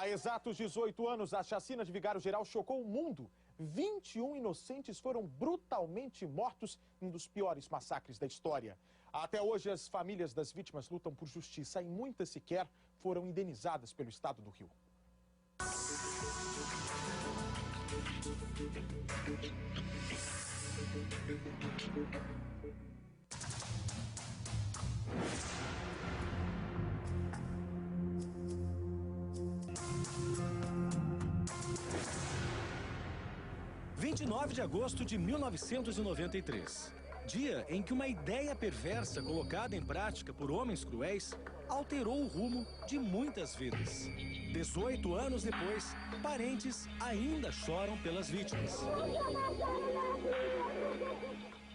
Há exatos 18 anos, a chacina de Vigário Geral chocou o mundo. 21 inocentes foram brutalmente mortos em um dos piores massacres da história. Até hoje, as famílias das vítimas lutam por justiça e muitas sequer foram indenizadas pelo Estado do Rio. – 29 de agosto de 1993, dia em que uma ideia perversa colocada em prática por homens cruéis alterou o rumo de muitas vidas. 18 anos depois, parentes ainda choram pelas vítimas.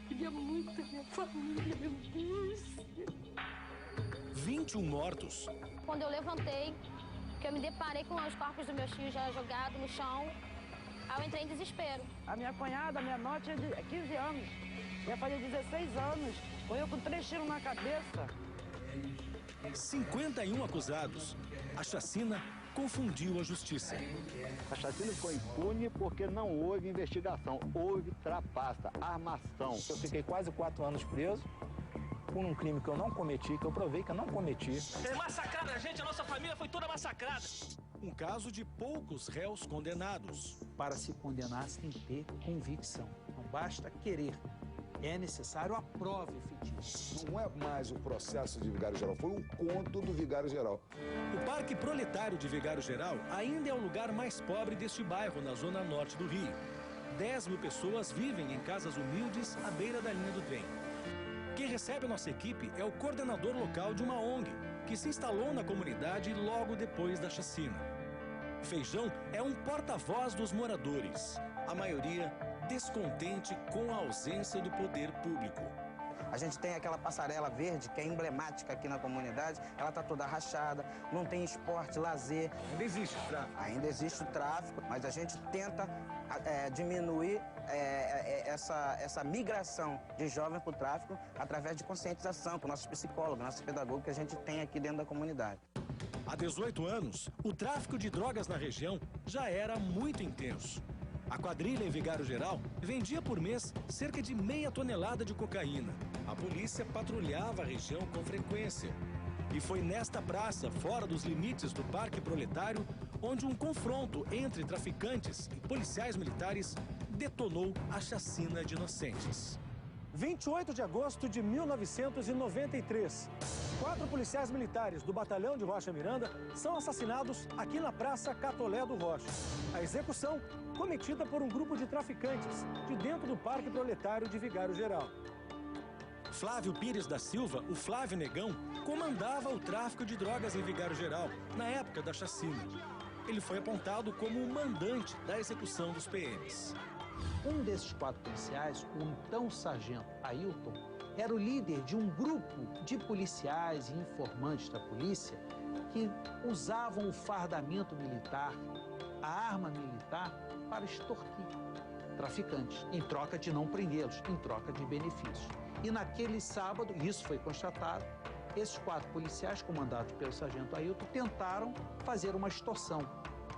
Queria muito a minha família, meu Deus. 21 mortos. Quando eu levantei, que eu me deparei com os corpos dos meus filhos já jogados no chão, aí eu entrei em desespero. A minha cunhada, minha nora, tinha 15 anos. Ia fazer 16 anos. Foi eu com 3 tiros na cabeça. 51 acusados. A chacina confundiu a justiça. A chacina foi impune porque não houve investigação. Houve trapaça, armação. Eu fiquei quase 4 anos preso por um crime que eu não cometi, que eu provei que eu não cometi. Massacraram a gente, a nossa família foi toda massacrada. Um caso de poucos réus condenados. Para se condenar, se tem que ter convicção. Não basta querer. É necessário a prova efetiva. Não é mais o processo de Vigário Geral, foi um conto do Vigário Geral. O Parque Proletário de Vigário Geral ainda é o lugar mais pobre deste bairro, na zona norte do Rio. 10 mil pessoas vivem em casas humildes à beira da linha do trem. Quem recebe a nossa equipe é o coordenador local de uma ONG, que se instalou na comunidade logo depois da chacina. Feijão é um porta-voz dos moradores, a maioria descontente com a ausência do poder público. A gente tem aquela passarela verde que é emblemática aqui na comunidade, ela está toda rachada, não tem esporte, lazer. Ainda existe o tráfico? Ainda existe o tráfico, mas a gente tenta diminuir essa migração de jovens para o tráfico através de conscientização com nossos psicólogos, nossos pedagogos que a gente tem aqui dentro da comunidade. Há 18 anos, o tráfico de drogas na região já era muito intenso. A quadrilha em Vigário Geral vendia por mês cerca de meia tonelada de cocaína. A polícia patrulhava a região com frequência. E foi nesta praça, fora dos limites do Parque Proletário, onde um confronto entre traficantes e policiais militares detonou a chacina de inocentes. 28 de agosto de 1993. 4 policiais militares do Batalhão de Rocha Miranda são assassinados aqui na Praça Catolé do Rocha. A execução cometida por um grupo de traficantes de dentro do Parque Proletário de Vigário Geral. Flávio Pires da Silva, o Flávio Negão, comandava o tráfico de drogas em Vigário Geral, na época da chacina. Ele foi apontado como o mandante da execução dos PMs. Um desses 4 policiais, o então sargento Ailton, era o líder de um grupo de policiais e informantes da polícia que usavam o fardamento militar, a arma militar, para extorquir traficantes, em troca de não prendê-los, em troca de benefícios. E naquele sábado, isso foi constatado, esses 4 policiais, comandados pelo sargento Ailton, tentaram fazer uma extorsão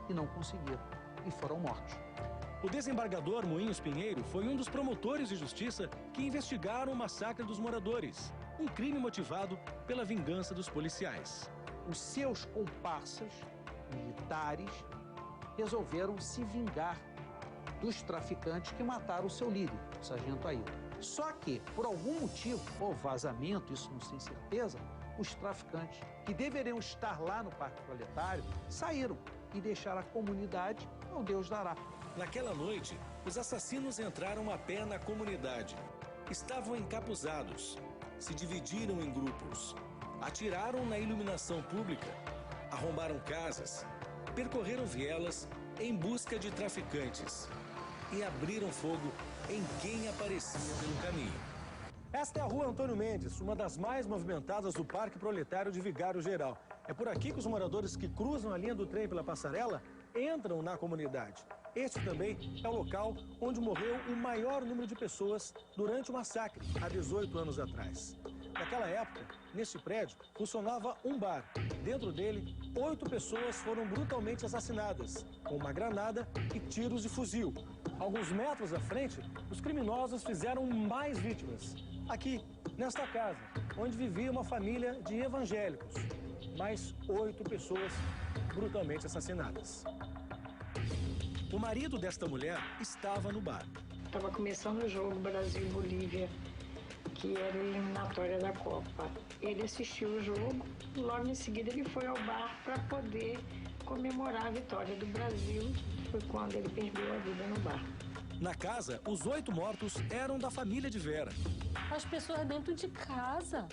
e não conseguiram, e foram mortos. O desembargador Moinhos Pinheiro foi um dos promotores de justiça que investigaram o massacre dos moradores, um crime motivado pela vingança dos policiais. Os seus comparsas militares resolveram se vingar dos traficantes que mataram o seu líder, o sargento Ailton. Só que, por algum motivo, ou vazamento, isso não sem certeza, os traficantes que deveriam estar lá no Parque Proletário saíram e deixaram a comunidade ao Deus dará. Naquela noite, os assassinos entraram a pé na comunidade. Estavam encapuzados, se dividiram em grupos, atiraram na iluminação pública, arrombaram casas, percorreram vielas em busca de traficantes e abriram fogo em quem aparecia pelo caminho. Esta é a Rua Antônio Mendes, uma das mais movimentadas do Parque Proletário de Vigário Geral. É por aqui que os moradores que cruzam a linha do trem pela passarela entram na comunidade. Este também é o local onde morreu o maior número de pessoas durante o massacre, há 18 anos atrás. Naquela época, Neste prédio, funcionava um bar. Dentro dele, 8 pessoas foram brutalmente assassinadas, com uma granada e tiros de fuzil. Alguns metros à frente, os criminosos fizeram mais vítimas. Aqui, nesta casa, onde vivia uma família de evangélicos. Mais 8 pessoas brutalmente assassinadas. O marido desta mulher estava no bar. Estava começando o jogo Brasil-Bolívia, que era a eliminatória da Copa. Ele assistiu o jogo, logo em seguida ele foi ao bar para poder comemorar a vitória do Brasil. Foi quando ele perdeu a vida no bar. Na casa, os 8 mortos eram da família de Vera. As pessoas dentro de casa,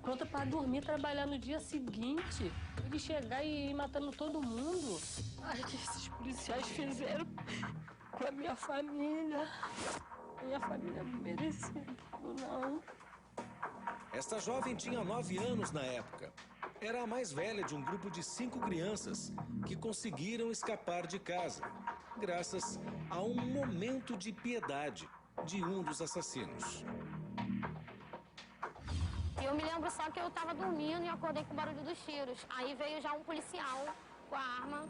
pronta para dormir, trabalhar no dia seguinte. Ele chegar e ir matando todo mundo. Ai, que esses policiais fizeram com a minha família. Minha família não merecia, não. Esta jovem tinha 9 anos na época. Era a mais velha de um grupo de 5 crianças que conseguiram escapar de casa, graças a um momento de piedade de um dos assassinos. Eu me lembro só que eu estava dormindo e acordei com o barulho dos tiros. Aí veio já um policial com a arma,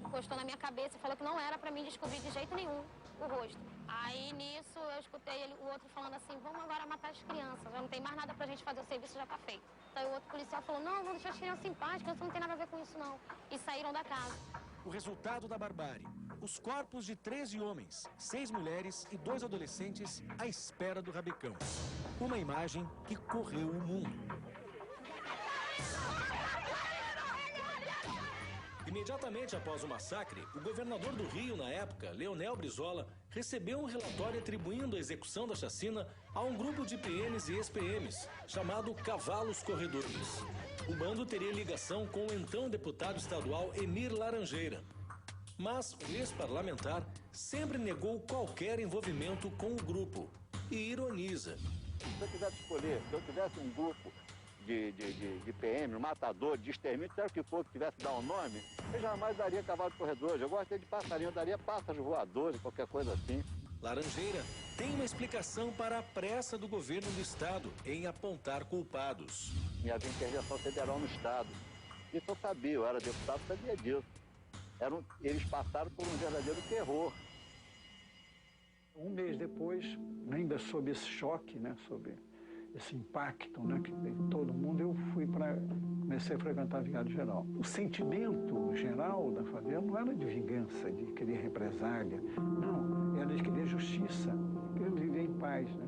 encostou na minha cabeça e falou que não era para mim descobrir de jeito nenhum o rosto. Aí nisso eu escutei o outro falando assim, vamos agora matar as crianças, já não tem mais nada pra gente fazer, o serviço já tá feito. Então o outro policial falou, não, vamos deixar as crianças em paz, crianças não tem nada a ver com isso não. E saíram da casa. O resultado da barbárie. Os corpos de 13 homens, 6 mulheres e 2 adolescentes à espera do rabecão. Uma imagem que correu o mundo. Imediatamente após o massacre, o governador do Rio, na época, Leonel Brizola, recebeu um relatório atribuindo a execução da chacina a um grupo de PMs e ex-PMs, chamado Cavalos Corredores. O bando teria ligação com o então deputado estadual Emir Laranjeira. Mas o ex-parlamentar sempre negou qualquer envolvimento com o grupo e ironiza. Se eu tivesse escolher, se eu tivesse um grupo de PM, um matador, de extermínio, seja o que for que tivesse que dar um nome, eu jamais daria cavalo corredor. Eu gostei de passarinho, eu daria pássaros voadores, qualquer coisa assim. Laranjeira tem uma explicação para a pressa do governo do estado em apontar culpados. E havia intervenção federal no estado. Isso eu sabia, eu era deputado, sabia disso. Eles passaram por um verdadeiro terror. Um mês depois, ainda sob esse choque, né, sob esse impacto, né, que tem todo mundo, comecei a frequentar Vigário Geral. O sentimento geral da favela não era de vingança, de querer represália, não, era de querer justiça, querer viver em paz, né?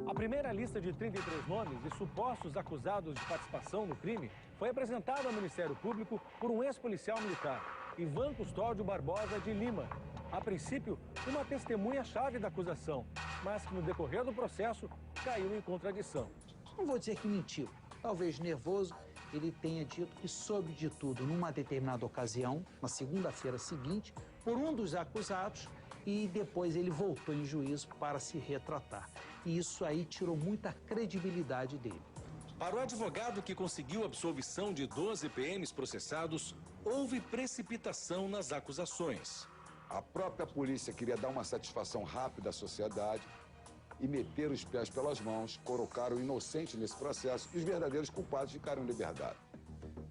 A primeira lista de 33 nomes de supostos acusados de participação no crime foi apresentada ao Ministério Público por um ex-policial militar, Ivan Custódio Barbosa de Lima. A princípio, uma testemunha-chave da acusação, mas que no decorrer do processo caiu em contradição. Não vou dizer que mentiu. Talvez nervoso, ele tenha dito que soube de tudo numa determinada ocasião, na segunda-feira seguinte, por um dos acusados, e depois ele voltou em juízo para se retratar. E isso aí tirou muita credibilidade dele. Para o advogado que conseguiu a absolvição de 12 PMs processados, houve precipitação nas acusações. A própria polícia queria dar uma satisfação rápida à sociedade e meter os pés pelas mãos, colocar o inocente nesse processo e os verdadeiros culpados ficaram em liberdade.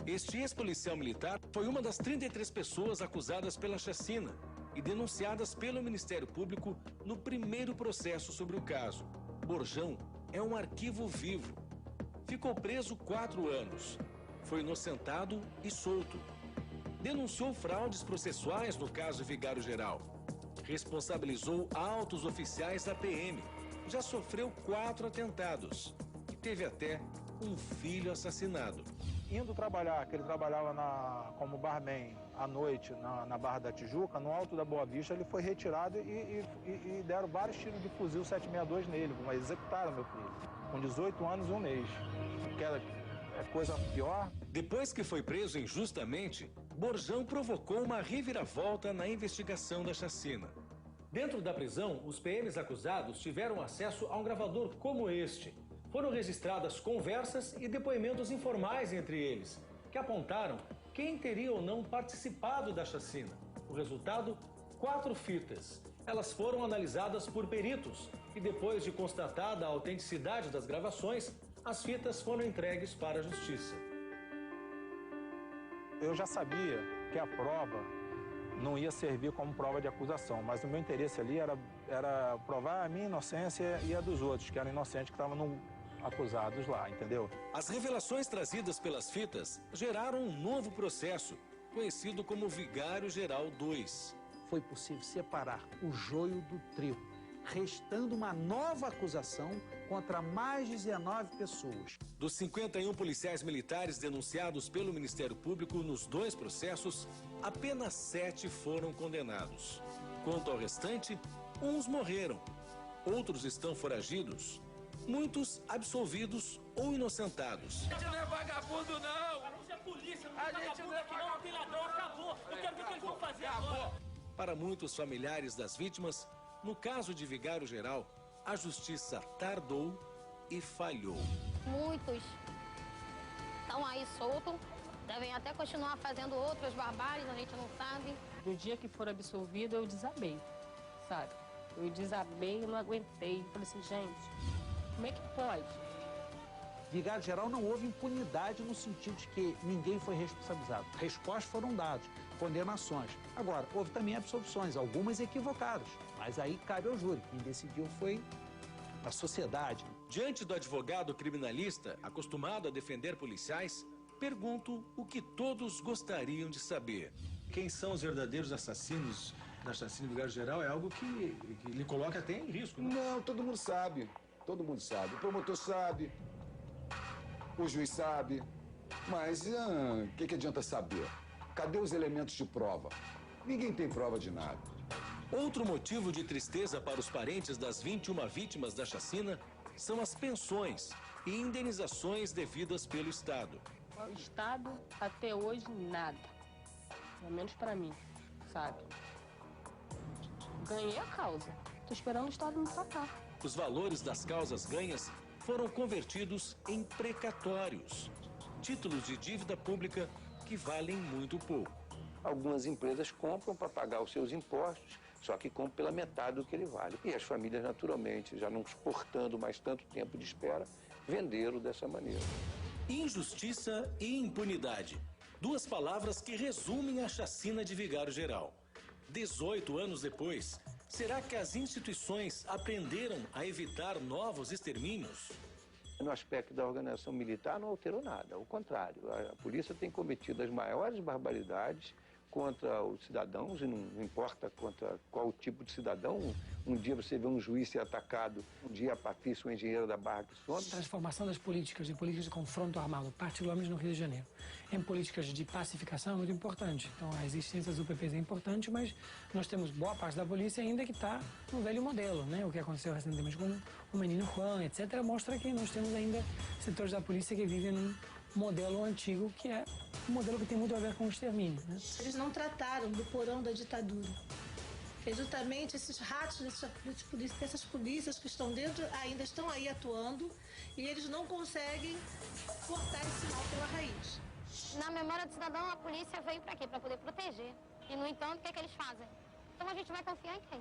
Este ex-policial militar foi uma das 33 pessoas acusadas pela chacina e denunciadas pelo Ministério Público no primeiro processo sobre o caso. Borjão é um arquivo vivo. Ficou preso 4 anos. Foi inocentado e solto. Denunciou fraudes processuais no caso Vigário Geral. Responsabilizou altos oficiais da PM. Já sofreu 4 atentados. E teve até um filho assassinado. Indo trabalhar, que ele trabalhava como barman à noite na Barra da Tijuca, no Alto da Boa Vista, ele foi retirado e deram vários tiros de fuzil 762 nele, mas executaram meu filho, com 18 anos e 1 mês. Que era coisa pior. Depois que foi preso injustamente, Borjão provocou uma reviravolta na investigação da chacina. Dentro da prisão, os PMs acusados tiveram acesso a um gravador como este. Foram registradas conversas e depoimentos informais entre eles, que apontaram quem teria ou não participado da chacina. O resultado, 4 fitas. Elas foram analisadas por peritos e depois de constatada a autenticidade das gravações, as fitas foram entregues para a justiça. Eu já sabia que a prova não ia servir como prova de acusação, mas o meu interesse ali era provar a minha inocência e a dos outros, que eram inocentes, que estavam acusados lá, entendeu? As revelações trazidas pelas fitas geraram um novo processo, conhecido como Vigário Geral 2. Foi possível separar o joio do trigo, restando uma nova acusação contra mais 19 pessoas. Dos 51 policiais militares denunciados pelo Ministério Público nos 2 processos, apenas 7 foram condenados. Quanto ao restante, uns morreram, outros estão foragidos, muitos absolvidos ou inocentados. A gente não é vagabundo, não! A gente é polícia, não é vagabundo aqui não, não tem ladrão, acabou! Eu quero ver o que eles vão fazer agora! Para muitos familiares das vítimas, no caso de Vigário Geral, a justiça tardou e falhou. Muitos estão aí soltos, devem até continuar fazendo outras barbáries, a gente não sabe. No dia que for absolvido, eu desabei, sabe? Eu desabei, eu não aguentei. Falei assim, gente, como é que pode? Vigário Geral não houve impunidade no sentido de que ninguém foi responsabilizado. Respostas foram dadas, condenações. Agora, houve também absolvições, algumas equivocadas. Mas aí cabe ao júri. Quem decidiu foi a sociedade. Diante do advogado criminalista, acostumado a defender policiais, pergunto o que todos gostariam de saber. Quem são os verdadeiros assassinos da chacina do Vigário Geral é algo que lhe coloca até em risco, né? Não, todo mundo sabe. Todo mundo sabe. O promotor sabe, o juiz sabe. Mas o que adianta saber? Cadê os elementos de prova? Ninguém tem prova de nada. Outro motivo de tristeza para os parentes das 21 vítimas da chacina são as pensões e indenizações devidas pelo Estado. O Estado, até hoje, nada. Pelo menos para mim, sabe? Ganhei a causa. Tô esperando o Estado me pagar. Os valores das causas ganhas foram convertidos em precatórios, títulos de dívida pública que valem muito pouco. Algumas empresas compram para pagar os seus impostos, só que compram pela metade do que ele vale. E as famílias, naturalmente, já não suportando mais tanto tempo de espera, venderam dessa maneira. Injustiça e impunidade. 2 palavras que resumem a chacina de Vigário Geral. 18 anos depois, será que as instituições aprenderam a evitar novos extermínios? No aspecto da organização militar não alterou nada, ao contrário. A polícia tem cometido as maiores barbaridades contra os cidadãos, e não importa contra qual tipo de cidadão. Um dia você vê um juiz ser atacado, um dia a Patrícia, o engenheiro da Barra que some. A transformação das políticas de confronto armado, particularmente no Rio de Janeiro, em políticas de pacificação é muito importante. Então, a existência das UPPs é importante, mas nós temos boa parte da polícia ainda que está no velho modelo, né? O que aconteceu recentemente com o menino Juan, etc., mostra que nós temos ainda setores da polícia que vivem num modelo antigo, que é um modelo que tem muito a ver com o extermínio, né? Eles não trataram do porão da ditadura. Que justamente esses ratos dessas polícias que estão dentro ainda estão aí atuando e eles não conseguem cortar esse mal pela raiz. Na memória do cidadão, a polícia veio para quê? Para poder proteger. E, no entanto, o que é que eles fazem? Então a gente vai confiar em quem?